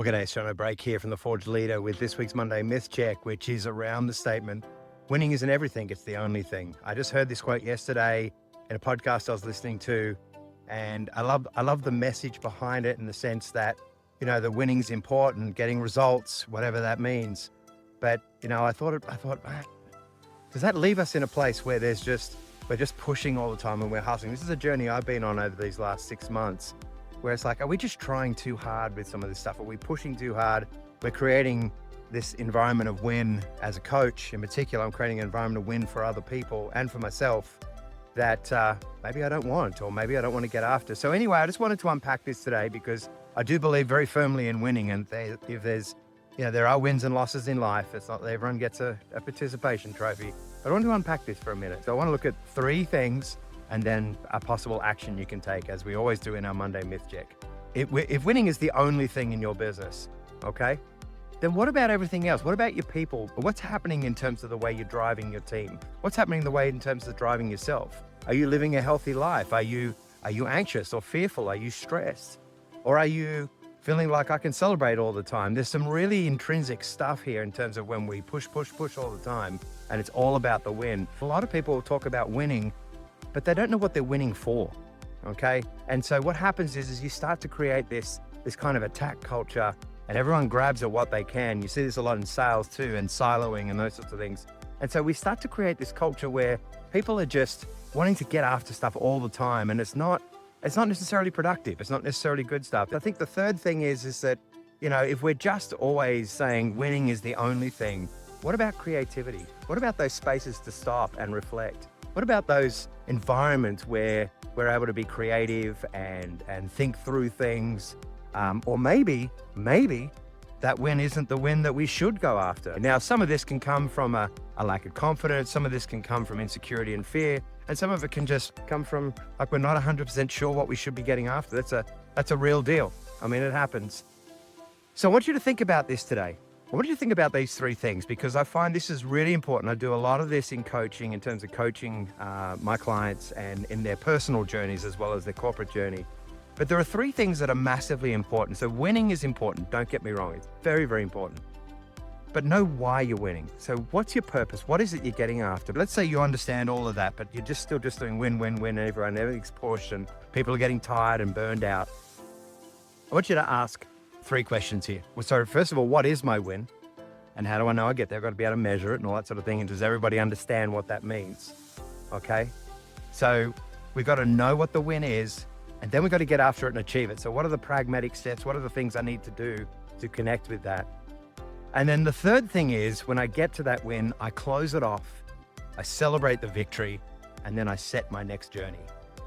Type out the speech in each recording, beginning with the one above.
Well, g'day, it's Jono Brake here from The Forged Leader with this week's Monday Myth Check, which is around the statement, winning isn't everything, it's the only thing. I just heard this quote yesterday in a podcast I was listening to, and I love the message behind it in the sense that, the winning's important, getting results, whatever that means. But, I thought, does that leave us in a place where we're just pushing all the time and we're hustling? This is a journey I've been on over these last 6 months, where it's like, are we just trying too hard with some of this stuff? Are we pushing too hard? We're creating this environment of win as a coach. In particular, I'm creating an environment of win for other people and for myself that maybe I don't want, or maybe I don't want to get after. So anyway, I just wanted to unpack this today because I do believe very firmly in winning. And if there's, there are wins and losses in life. It's not that everyone gets a participation trophy. But I want to unpack this for a minute. So I want to look at 3 things and then a possible action you can take, as we always do in our Monday Myth Check. If winning is the only thing in your business, okay, then what about everything else? What about your people? What's happening in terms of the way you're driving your team? What's happening the way in terms of driving yourself? Are you living a healthy life? Are you anxious or fearful? Are you stressed? Or are you feeling like I can celebrate all the time? There's some really intrinsic stuff here in terms of when we push all the time, and it's all about the win. A lot of people talk about winning, but they don't know what they're winning for, okay? And so what happens is you start to create this kind of attack culture, and everyone grabs at what they can. You see this a lot in sales too, and siloing and those sorts of things. And so we start to create this culture where people are just wanting to get after stuff all the time, and it's not necessarily productive. It's not necessarily good stuff. I think the third thing is that, if we're just always saying winning is the only thing, what about creativity? What about those spaces to stop and reflect? What about those environments where we're able to be creative and think through things? Or maybe that win isn't the win that we should go after. Now, some of this can come from a lack of confidence. Some of this can come from insecurity and fear. And some of it can just come from, like, we're not 100% sure what we should be getting after. That's a real deal. I mean, it happens. So I want you to think about this today. I want you to think about these 3 things, because I find this is really important. I do a lot of this in coaching, in terms of coaching my clients and in their personal journeys as well as their corporate journey. But there are 3 things that are massively important. So winning is important. Don't get me wrong. It's very, very important. But know why you're winning. So what's your purpose? What is it you're getting after? Let's say you understand all of that, but you're still doing win, everything's pushed and people are getting tired and burned out. I want you to ask 3 questions here. Well, so first of all, what is my win? And how do I know I get there? I've got to be able to measure it and all that sort of thing. And does everybody understand what that means? Okay. So we've got to know what the win is, and then we've got to get after it and achieve it. So what are the pragmatic steps? What are the things I need to do to connect with that? And then the third thing is, when I get to that win, I close it off, I celebrate the victory, and then I set my next journey,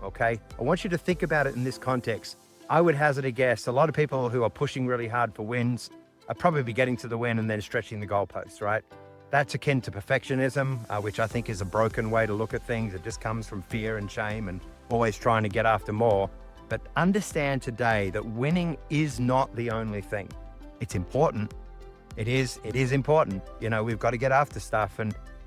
okay? I want you to think about it in this context. I would hazard a guess, a lot of people who are pushing really hard for wins are probably getting to the win and then stretching the goalposts, right? That's akin to perfectionism, which I think is a broken way to look at things. It just comes from fear and shame and always trying to get after more. But understand today that winning is not the only thing. It's important. It is important. We've got to get after stuff,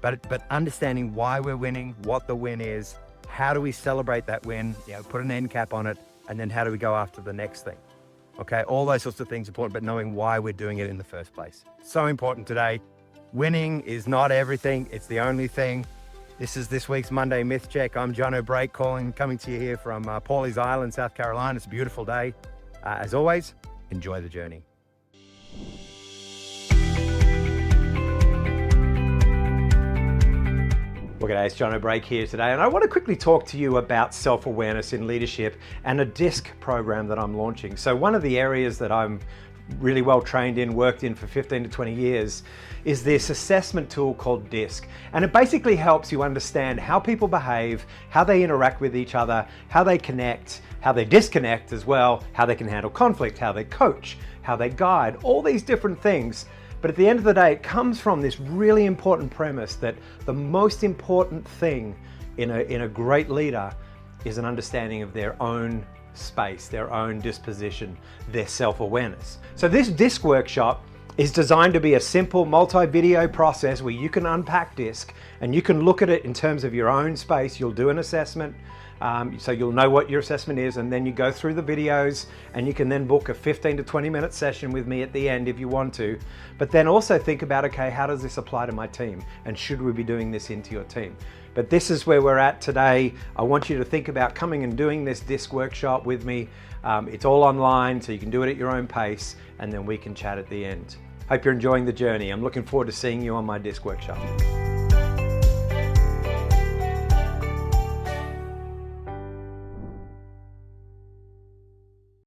but understanding why we're winning, what the win is, how do we celebrate that win, put an end cap on it, and then how do we go after the next thing? Okay, all those sorts of things are important, but knowing why we're doing it in the first place. So important today. Winning is not everything, it's the only thing. This is this week's Monday Myth Check. I'm Jono Brake coming to you here from Pawleys Island, South Carolina. It's a beautiful day. As always, enjoy the journey. Well, g'day, it's Jono Brake here today, and I want to quickly talk to you about self-awareness in leadership and a DISC program that I'm launching. So one of the areas that I'm really well trained in, worked in for 15 to 20 years, is this assessment tool called DISC. And it basically helps you understand how people behave, how they interact with each other, how they connect, how they disconnect as well, how they can handle conflict, how they coach, how they guide, all these different things. But at the end of the day, it comes from this really important premise that the most important thing in a great leader is an understanding of their own space, their own disposition, their self-awareness. So this DISC workshop is designed to be a simple multi-video process where you can unpack DISC and you can look at it in terms of your own space. You'll do an assessment So you'll know what your assessment is, and then you go through the videos, and you can then book a 15 to 20 minute session with me at the end if you want to. But then also think about, okay, how does this apply to my team? And should we be doing this into your team? But this is where we're at today. I want you to think about coming and doing this disc workshop with me. It's all online, so you can do it at your own pace, and then we can chat at the end. Hope you're enjoying the journey. I'm looking forward to seeing you on my disc workshop.